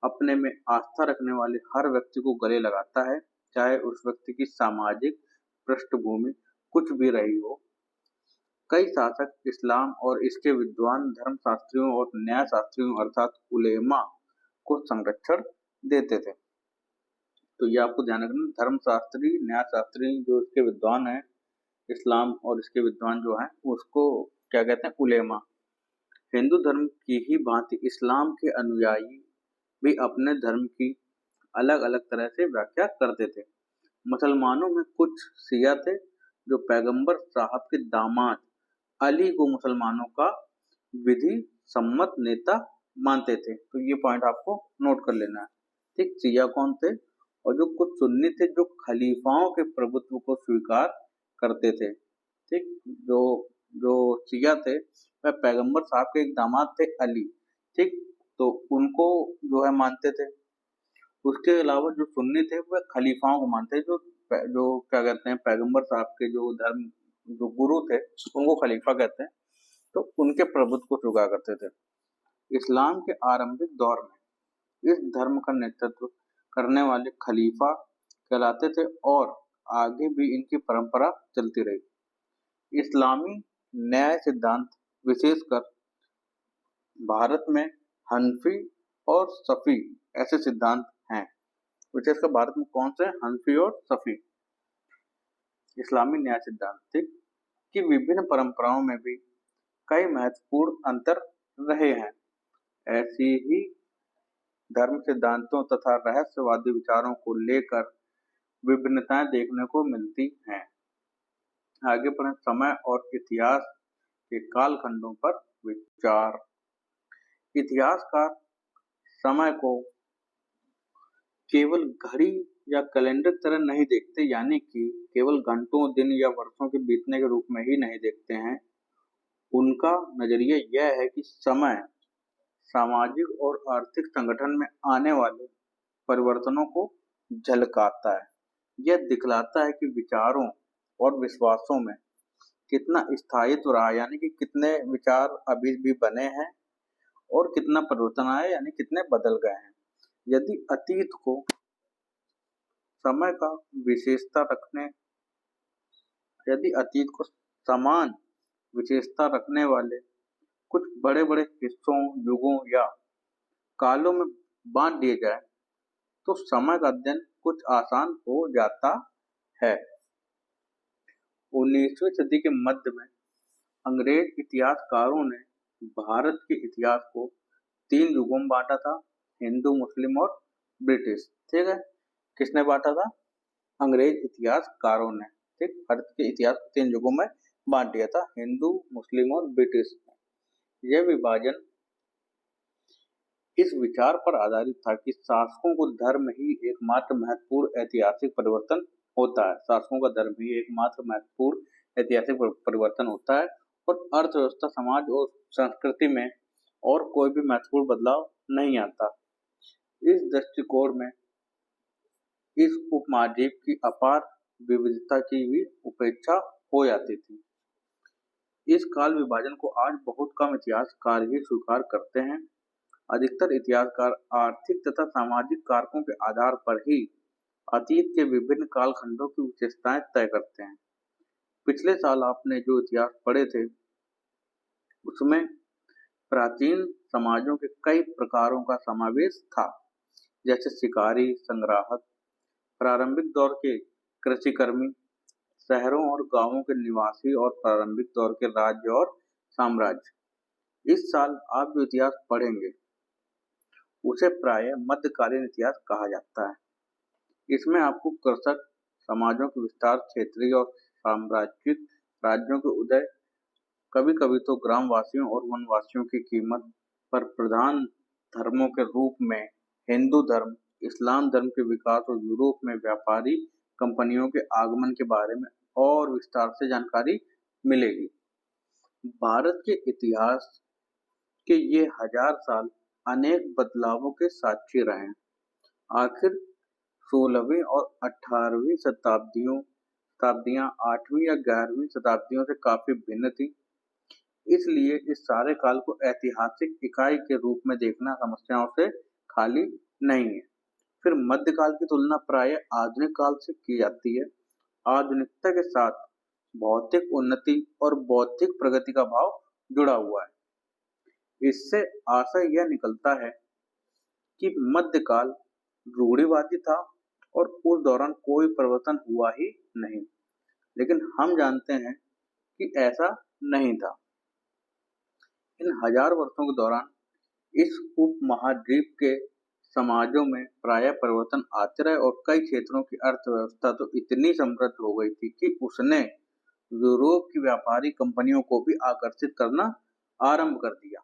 अपने में आस्था रखने वाले हर व्यक्ति को गले लगाता है, चाहे उस व्यक्ति की सामाजिक पृष्ठभूमि कुछ भी रही हो। कई शासक इस्लाम और इसके विद्वान धर्मशास्त्रियों और न्यायशास्त्रियों अर्थात उलेमा को संरक्षण देते थे। तो ये आपको ध्यान रखना, धर्मशास्त्री न्यायशास्त्री जो इसके विद्वान हैं, इस्लाम और इसके विद्वान जो हैं उसको क्या कहते हैं, उलेमा। हिंदू धर्म की ही भांति इस्लाम के अनुयायी भी अपने धर्म की अलग अलग तरह से व्याख्या करते थे। मुसलमानों में कुछ शिया थे जो पैगंबर साहब के दामाद अली को मुसलमानों का विधि सम्मत नेता मानते थे। तो ये पॉइंट आपको नोट कर लेना है। ठीक, शिया कौन थे? और जो कुछ सुन्नी थे जो खलीफाओं के प्रभुत्व को स्वीकार करते थे। ठीक, जो जो शिया थे वह पैगंबर साहब के एक दामाद थे अली। ठीक, तो उनको जो है मानते थे। उसके अलावा जो सुन्नी थे वह खलीफाओं को मानते थे, जो क्या कहते हैं, पैगंबर साहब के जो धर्म जो गुरु थे उनको खलीफा कहते हैं, तो उनके प्रभुत्व को स्वीकार करते थे। इस्लाम के आरंभिक दौर में इस धर्म का नेतृत्व करने वाले खलीफा कहलाते थे और आगे भी इनकी परंपरा चलती रही। इस्लामी न्याय सिद्धांत विशेषकर भारत में हनफी और सफी ऐसे सिद्धांत हैं। विशेषकर भारत में कौन से? हनफी और सफी इस्लामी न्याय सिद्धांत। ठीक, कि विभिन्न परंपराओं में भी कई महत्वपूर्ण अंतर रहे हैं। ऐसी ही धर्म सिद्धांतों तथा रहस्यवादी विचारों को लेकर विभिन्नताएं देखने को मिलती हैं। आगे पढ़ें, समय और इतिहास के कालखंडों पर विचार। इतिहासकार समय को केवल घड़ी या कैलेंडर की तरह नहीं देखते, यानी कि केवल घंटों, दिन या वर्षों के बीतने के रूप में ही नहीं देखते हैं। उनका नजरिया यह है कि समय सामाजिक और आर्थिक संगठन में आने वाले परिवर्तनों को झलकाता है। यह दिखलाता है कि विचारों और विश्वासों में कितना स्थायित्व रहा, यानी कि कितने विचार अभी भी बने हैं और कितना परिवर्तन आया, यानी कितने बदल गए हैं। यदि अतीत को समय का विशेषता रखने यदि अतीत को समान विशेषता रखने वाले कुछ बड़े बड़े हिस्सों, युगों या कालों में बांट दिए जाए तो समय का अध्ययन कुछ आसान हो जाता है। 19वीं सदी के मध्य में अंग्रेज इतिहासकारों ने भारत के इतिहास को 3 युगों में बांटा था, हिंदू, मुस्लिम और ब्रिटिश। ठीक है, किसने बांटा था? अंग्रेज इतिहासकारों ने। ठीक, भारत के इतिहास को 3 युगों में बांट दिया था, हिंदू, मुस्लिम और ब्रिटिश। यह विभाजन इस विचार पर आधारित था कि शासकों को धर्म ही एकमात्र महत्वपूर्ण ऐतिहासिक परिवर्तन होता है। शासकों का धर्म ही एकमात्र महत्वपूर्ण ऐतिहासिक परिवर्तन होता है और अर्थव्यवस्था, समाज और संस्कृति में और कोई भी महत्वपूर्ण बदलाव नहीं आता। इस दृष्टिकोण में इस उपमहाद्वीप की अपार विविधता की भी उपेक्षा हो जाती थी। इस काल विभाजन को आज बहुत कम इतिहासकार ही स्वीकार करते हैं। अधिकतर इतिहासकार आर्थिक तथा सामाजिक कारकों के आधार पर ही अतीत के विभिन्न कालखंडों की विशेषताएं तय करते हैं। पिछले साल आपने जो इतिहास पढ़े थे उसमें प्राचीन समाजों के कई प्रकारों का समावेश था, जैसे शिकारी, संग्राहक, प्रारंभिक दौर के कृषिकर्मी, शहरों और गांवों के निवासी और प्रारंभिक दौर के राज्य और साम्राज्य। इस साल आप जो इतिहास पढ़ेंगे उसे प्रायः मध्यकालीन इतिहास कहा जाता है। इसमें आपको कृषक समाजों के विस्तार, क्षेत्रीय और साम्राज्यिक राज्यों के उदय, कभी-कभी तो ग्रामवासियों और वनवासियों की कीमत पर प्रधान धर्मों के रूप में हिंदू धर्म, इस्लाम धर्म के विकास और यूरोप में व्यापारी कंपनियों के आगमन के बारे में और विस्तार से जानकारी मिलेगी। भारत के इतिहास के ये हजार साल अनेक बदलावों के साक्षी रहे हैं। आखिर 16वीं और 18वीं शताब्दियां 8वीं या 11वीं शताब्दियों से काफी भिन्न थी। इसलिए इस सारे काल को ऐतिहासिक इकाई के रूप में देखना समस्याओं से खाली नहीं है। फिर मध्यकाल की तुलना प्रायः आधुनिक काल से की जाती है। आधुनिकता के साथ भौतिक उन्नति और बौद्धिक प्रगति का भाव जुड़ा हुआ है। इससे आशय यह निकलता है कि मध्यकाल रूढ़िवादी था और उस दौरान कोई परिवर्तन हुआ ही नहीं। लेकिन हम जानते हैं कि ऐसा नहीं था। इन हजार वर्षों के दौरान इस उपमहाद्वीप के समाजों में प्रायः परिवर्तन आते रहे और कई क्षेत्रों की अर्थव्यवस्था तो इतनी समृद्ध हो गई थी कि उसने यूरोप की व्यापारी कंपनियों को भी आकर्षित करना आरंभ कर दिया।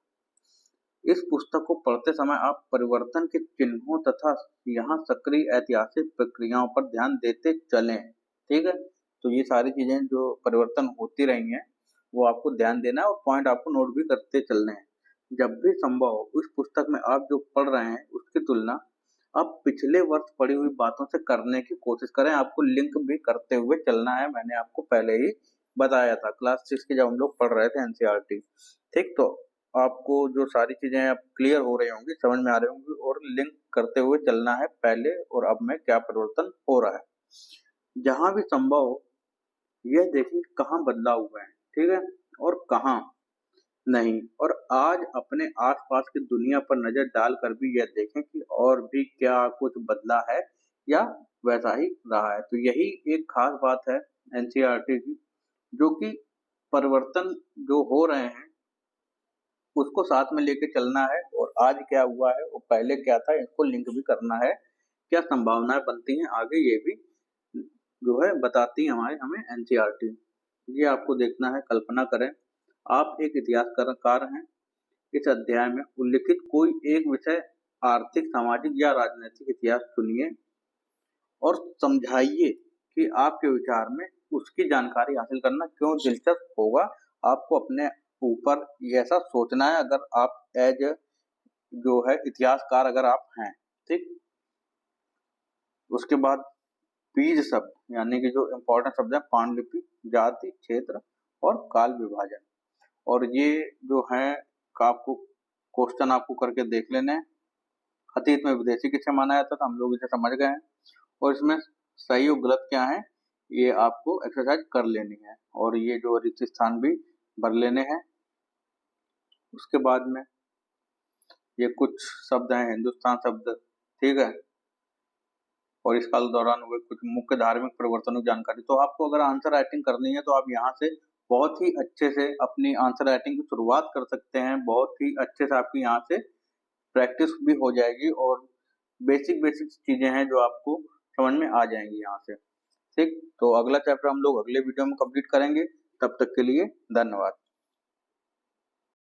इस पुस्तक को पढ़ते समय आप परिवर्तन के चिन्हों तथा यहाँ सक्रिय ऐतिहासिक प्रक्रियाओं पर ध्यान देते चलें। ठीक है, तो ये सारी चीजें जो परिवर्तन होती रही हैं वो आपको ध्यान देना है और पॉइंट आपको नोट भी करते चलने हैं। जब भी संभव हो उस पुस्तक में आप जो पढ़ रहे हैं उसकी तुलना आप पिछले वर्ष पढ़ी हुई बातों से करने की कोशिश करें। आपको लिंक भी करते हुए चलना है, मैंने आपको पहले ही बताया था क्लास 6 के जब हम लोग पढ़ रहे थे एनसीईआरटी। ठीक, तो आपको जो सारी चीजें अब क्लियर हो रही होंगी, समझ में आ रही होंगी और लिंक करते हुए चलना है पहले और अब में क्या परिवर्तन हो रहा है। जहां भी संभव हो यह देखें कहाँ बदलाव हुए हैं, ठीक है, और कहाँ नहीं। और आज अपने आसपास की दुनिया पर नजर डालकर भी यह देखें कि और भी क्या कुछ बदला है या वैसा ही रहा है। तो यही एक खास बात है एनसीईआरटी की, जो कि परिवर्तन जो हो रहे हैं उसको साथ में लेके चलना है और आज क्या हुआ है और पहले क्या था इसको लिंक भी करना है। क्या संभावनाएं बनती हैं आगे ये भी जो है बताती है हमें एनसीईआरटी। ये आपको देखना है। कल्पना करें आप एक इतिहासकार हैं। इस अध्याय में उल्लिखित कोई एक विषय आर्थिक, सामाजिक या राजनीतिक इतिहास चुनिए और समझाइए कि आपके विचार में उसकी जानकारी हासिल करना क्यों दिलचस्प होगा। आपको अपने ऊपर ऐसा सोचना है अगर आप एज जो है इतिहासकार अगर आप हैं। ठीक, उसके बाद बीज शब्द यानी कि जो इम्पोर्टेंट शब्द है पांडुलिपि, जाति, क्षेत्र और काल विभाजन, और ये जो है आपको क्वेश्चन आपको करके देख लेने हैं। अतीत में विदेशी किसे माना जाता था, हम लोग इसे समझ गए हैं और इसमें सही और गलत क्या है ये आपको एक्सरसाइज कर लेनी है और ये जो रिक्त स्थान भी भर लेने हैं। उसके बाद में ये कुछ शब्द हैं हिंदुस्तान शब्द, ठीक है, और इस काल दौरान हुए कुछ मुख्य धार्मिक परिवर्तनों की जानकारी। तो आपको अगर आंसर राइटिंग करनी है तो आप यहाँ से बहुत ही अच्छे से अपनी आंसर राइटिंग की शुरुआत कर सकते हैं। बहुत ही अच्छे से आपकी यहाँ से प्रैक्टिस भी हो जाएगी और बेसिक चीजें हैं जो आपको समझ में आ जाएंगी यहाँ से। ठीक, तो अगला चैप्टर हम लोग अगले वीडियो में कंप्लीट करेंगे। तब तक के लिए धन्यवाद।